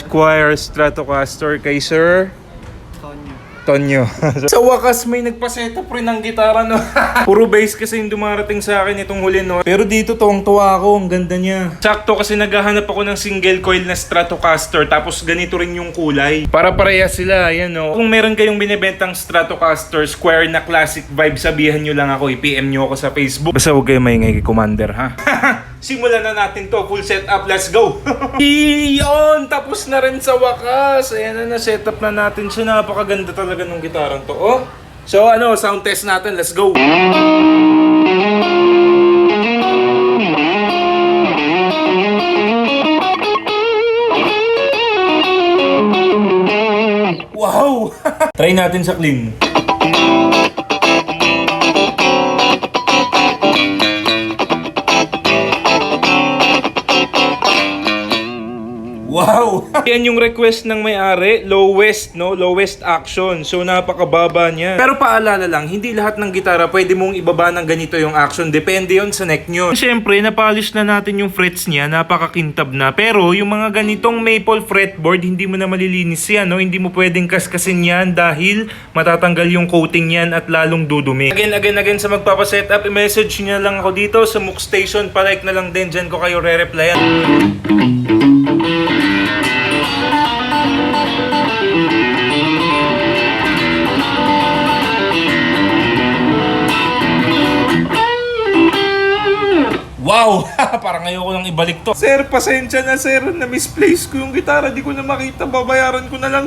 Squier Stratocaster kay Sir Tonyo. Sa wakas may nagpa-setup rin ng gitara, no? Puro bass kasi yung dumarating sa akin itong huli, no? Pero dito tuwang-tuwa ako, ang ganda niya. Sakto kasi naghahanap ako ng single coil na Stratocaster, tapos ganito rin yung kulay. Para parehas sila, ayan, no? Kung meron kayong binibentang Stratocaster Square na classic vibe, sabihan nyo lang ako, i-PM nyo ako sa Facebook. Basta huwag kayo maingay kay Commander, ha? Simulan na natin to, full setup, let's go! Iyon! Tapos na rin sa wakas! Ayan na, setup na natin siya. Napakaganda talaga ng gitarang to, oh! So ano, sound test natin, let's go! Wow! Try natin sa clean. Wow! Yan yung request ng may-ari, lowest, no? Lowest action. So napakababa niya. Pero paalala lang, hindi lahat ng gitara pwede mong ibaba ng ganito yung action. Depende yon sa neck nyo. Siyempre, napolish na natin yung frets niya, napakakintab na. Pero yung mga ganitong maple fretboard, hindi mo na malilinis yan, no? Hindi mo pwedeng kaskasin yan dahil matatanggal yung coating yan at lalong dudumi. Again sa magpapasetup, i-message niya lang ako dito sa Mook Station. Palike na lang din, dyan ko kayo re-replyan. Wow! Parang ayoko nang ibalik to. Sir, pasensya na sir. Na-misplace ko yung gitara. Di ko na makita. Babayaran ko na lang.